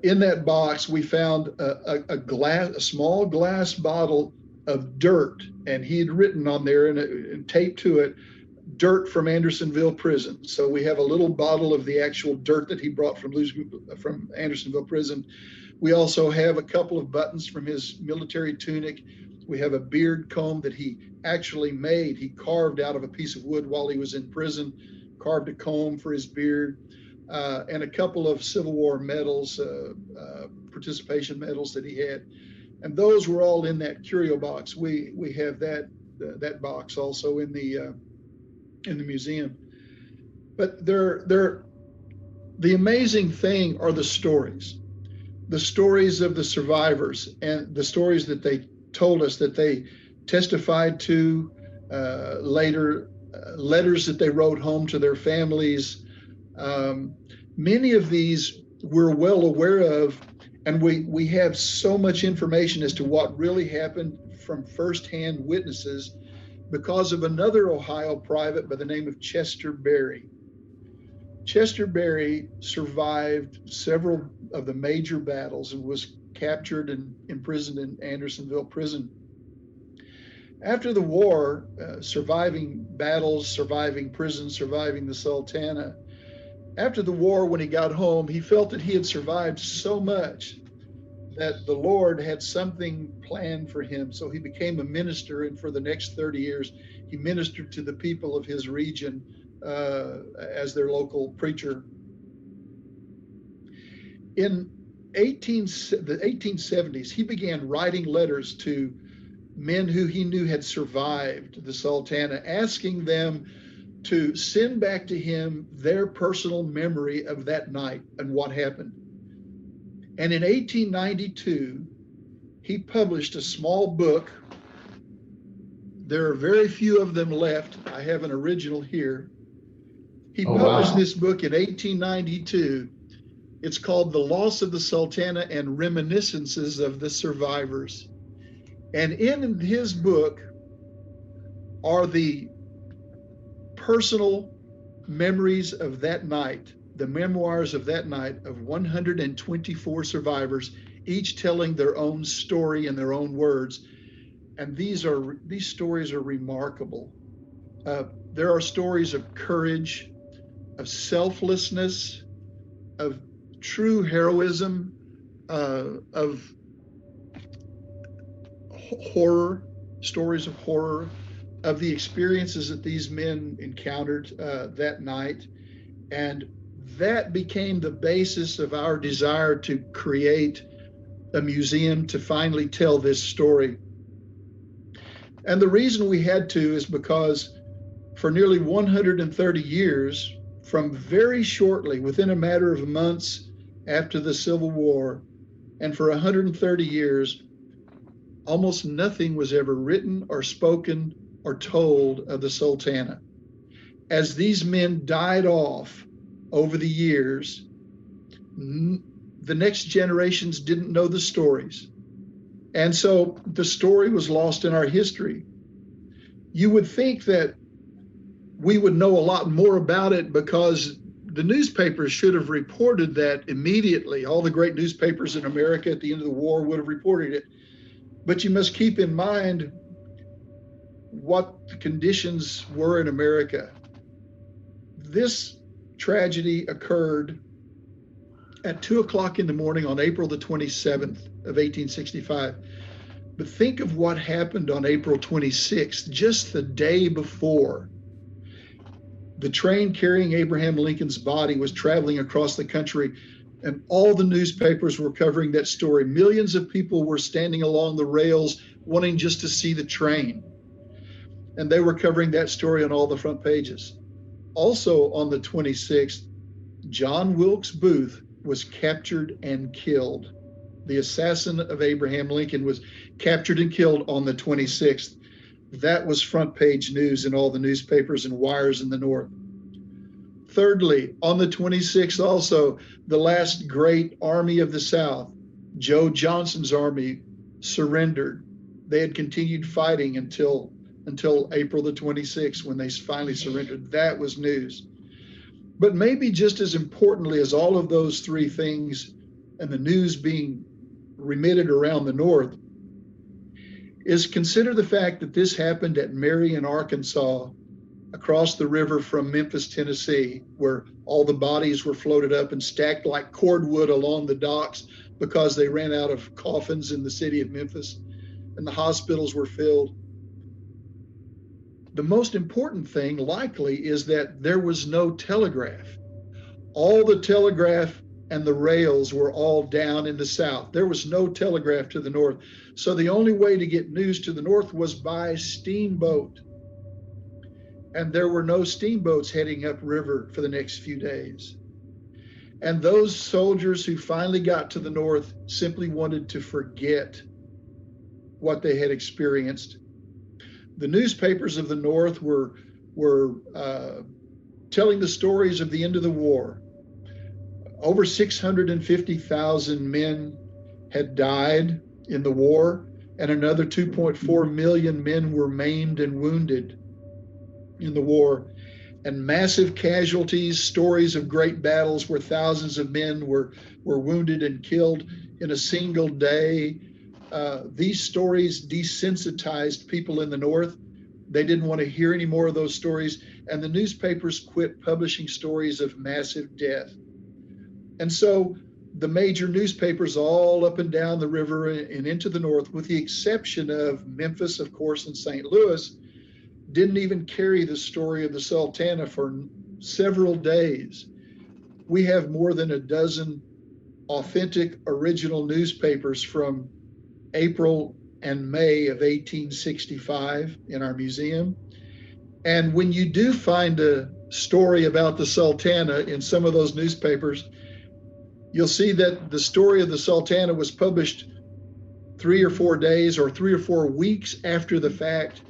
in that box we found a small glass bottle of dirt, and he had written on there and taped to it, "Dirt from Andersonville Prison." So we have a little bottle of the actual dirt that he brought from Andersonville Prison. We also have a couple of buttons from his military tunic. We have a beard comb that he actually made. He carved out of a piece of wood while he was in prison, carved a comb for his beard, and a couple of Civil War medals, participation medals that he had. And those were all in that curio box. We have that box also in the museum. But the amazing thing are the stories of the survivors, and the stories that they told us, that they testified to later, letters that they wrote home to their families. Many of these we're well aware of, and we have so much information as to what really happened from firsthand witnesses because of another Ohio private by the name of Chester Berry. Chester Berry survived several of the major battles and was captured and imprisoned in Andersonville Prison. After the war, surviving battles, surviving prison, surviving the Sultana, after the war, when he got home, he felt that he had survived so much that the Lord had something planned for him. So he became a minister, and for the next 30 years, he ministered to the people of his region as their local preacher. In the 1870s, he began writing letters to men who he knew had survived the Sultana, asking them to send back to him their personal memory of that night and what happened. And in 1892, he published a small book. There are very few of them left. I have an original here. He published this book in 1892. It's called The Loss of the Sultana and Reminiscences of the Survivors. And in his book are the personal memories of that night, the memoirs of that night of 124 survivors, each telling their own story in their own words. And these stories are remarkable. There are stories of courage, of selflessness, of true heroism, of horror, stories of horror, of the experiences that these men encountered that night. And that became the basis of our desire to create a museum to finally tell this story. And the reason we had to is because for nearly 130 years, from very shortly, within a matter of months after the Civil War, and for 130 years, almost nothing was ever written or spoken or told of the Sultana. As these men died off over the years, the next generations didn't know the stories. And so the story was lost in our history. You would think that we would know a lot more about it because the newspapers should have reported that immediately. All the great newspapers in America at the end of the war would have reported it. But you must keep in mind what the conditions were in America. This tragedy occurred at 2:00 in the morning on April the 27th of 1865. But think of what happened on April 26th, just the day before. The train carrying Abraham Lincoln's body was traveling across the country, and all the newspapers were covering that story. Millions of people were standing along the rails wanting just to see the train. And they were covering that story on all the front pages. Also on the 26th, John Wilkes Booth was captured and killed. The assassin of Abraham Lincoln was captured and killed on the 26th. That was front page news in all the newspapers and wires in the North. Thirdly, on the 26th also, the last great army of the South, Joe Johnston's army, surrendered. They had continued fighting until April the 26th when they finally surrendered. That was news. But maybe just as importantly as all of those three things and the news being remitted around the North is consider the fact that this happened at Marion, Arkansas, across the river from Memphis, Tennessee, where all the bodies were floated up and stacked like cordwood along the docks because they ran out of coffins in the city of Memphis, and the hospitals were filled. The most important thing, likely, is that there was no telegraph. All the telegraph and the rails were all down in the South. There was no telegraph to the North. So the only way to get news to the North was by steamboat. And there were no steamboats heading upriver for the next few days. And those soldiers who finally got to the North simply wanted to forget what they had experienced. The newspapers of the North were telling the stories of the end of the war. Over 650,000 men had died in the war, and another 2.4 million men were maimed and wounded in the war. And massive casualties, stories of great battles where thousands of men were wounded and killed in a single day. These stories desensitized people in the North. They didn't want to hear any more of those stories, and the newspapers quit publishing stories of massive death. And so the major newspapers all up and down the river and into the North, with the exception of Memphis, of course, and St. Louis, didn't even carry the story of the Sultana for several days. We have more than a dozen authentic original newspapers from April and May of 1865 in our museum. And when you do find a story about the Sultana in some of those newspapers, you'll see that the story of the Sultana was published 3 or 4 days or 3 or 4 weeks after the fact.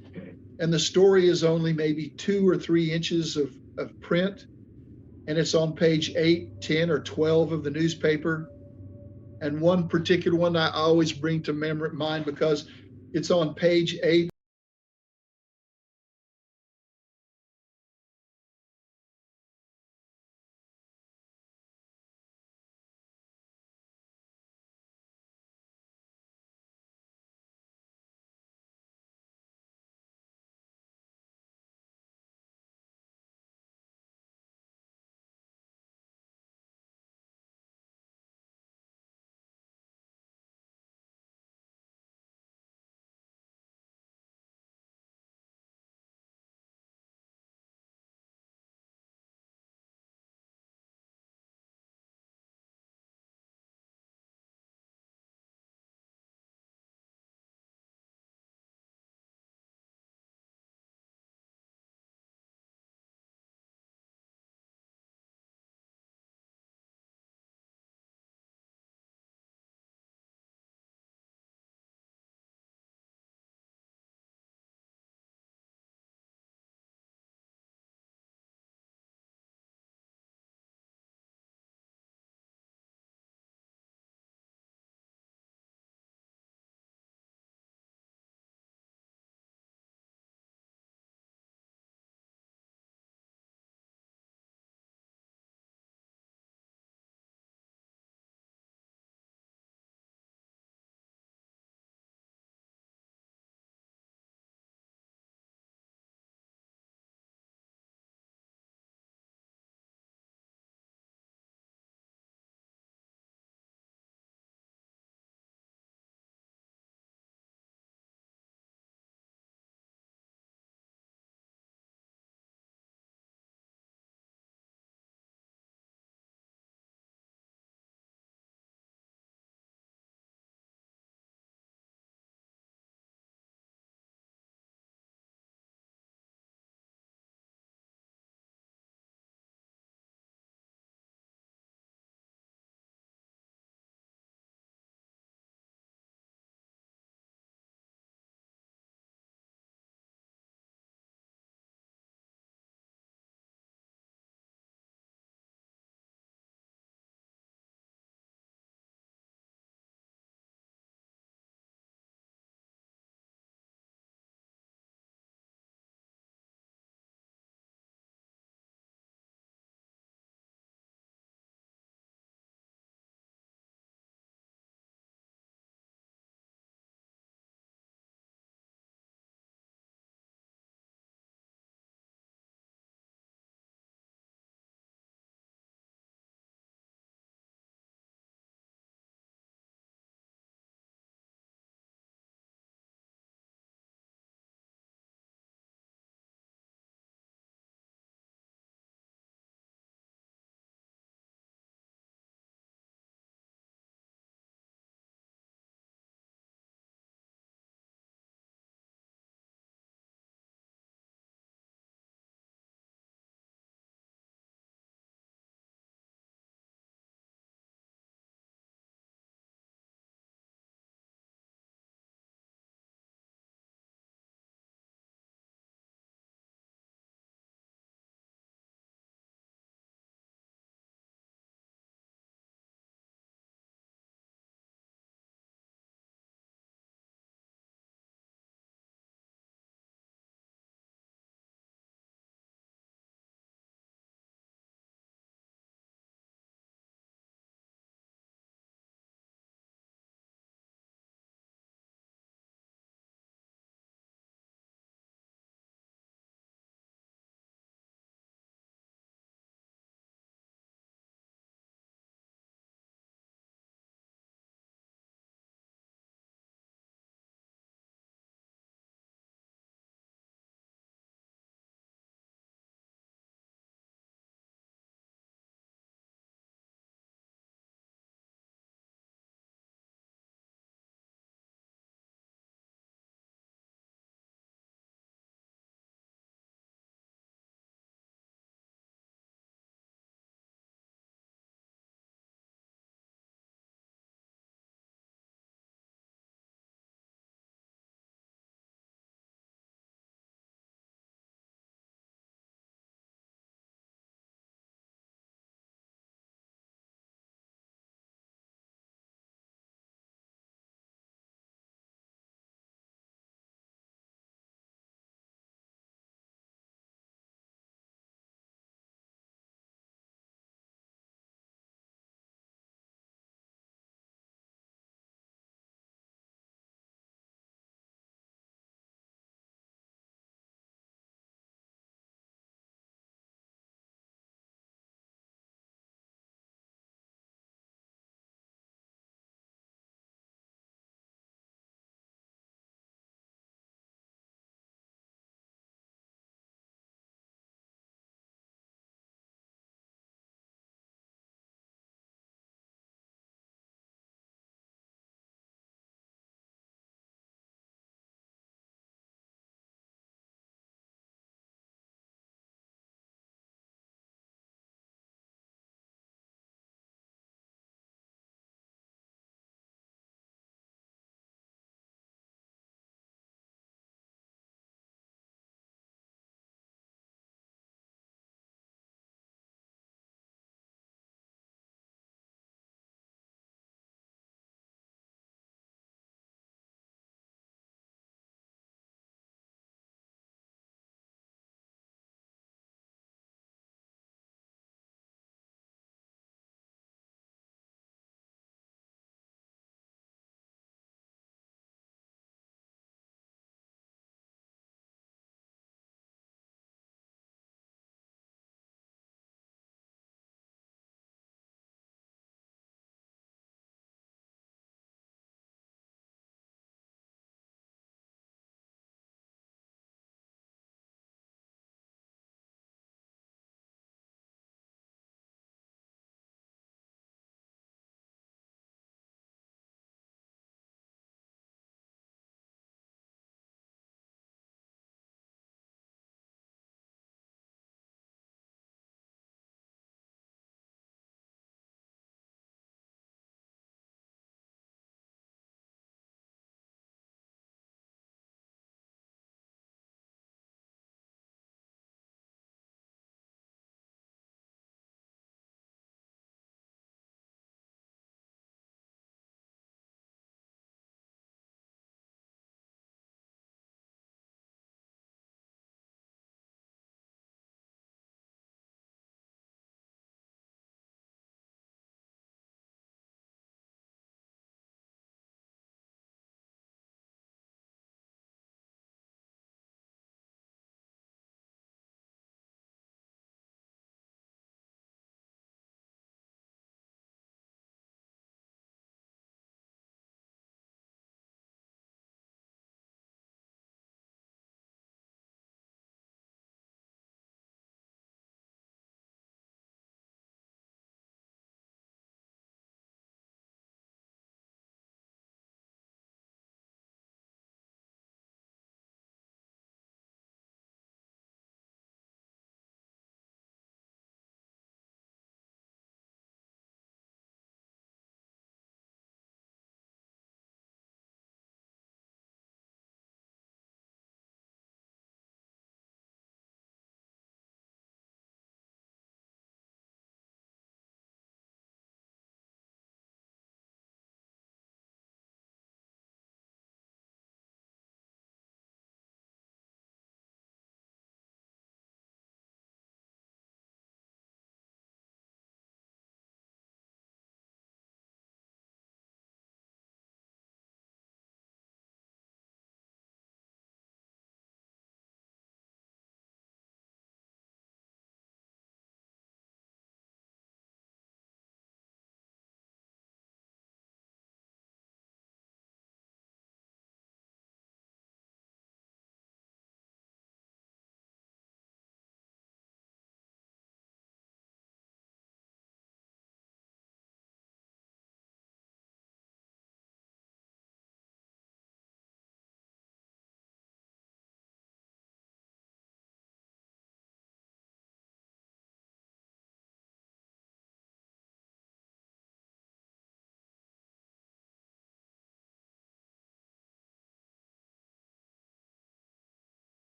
And the story is only maybe 2 or 3 inches of print. And it's on page 8, 10, or 12 of the newspaper. And one particular one I always bring to mind because it's on page 8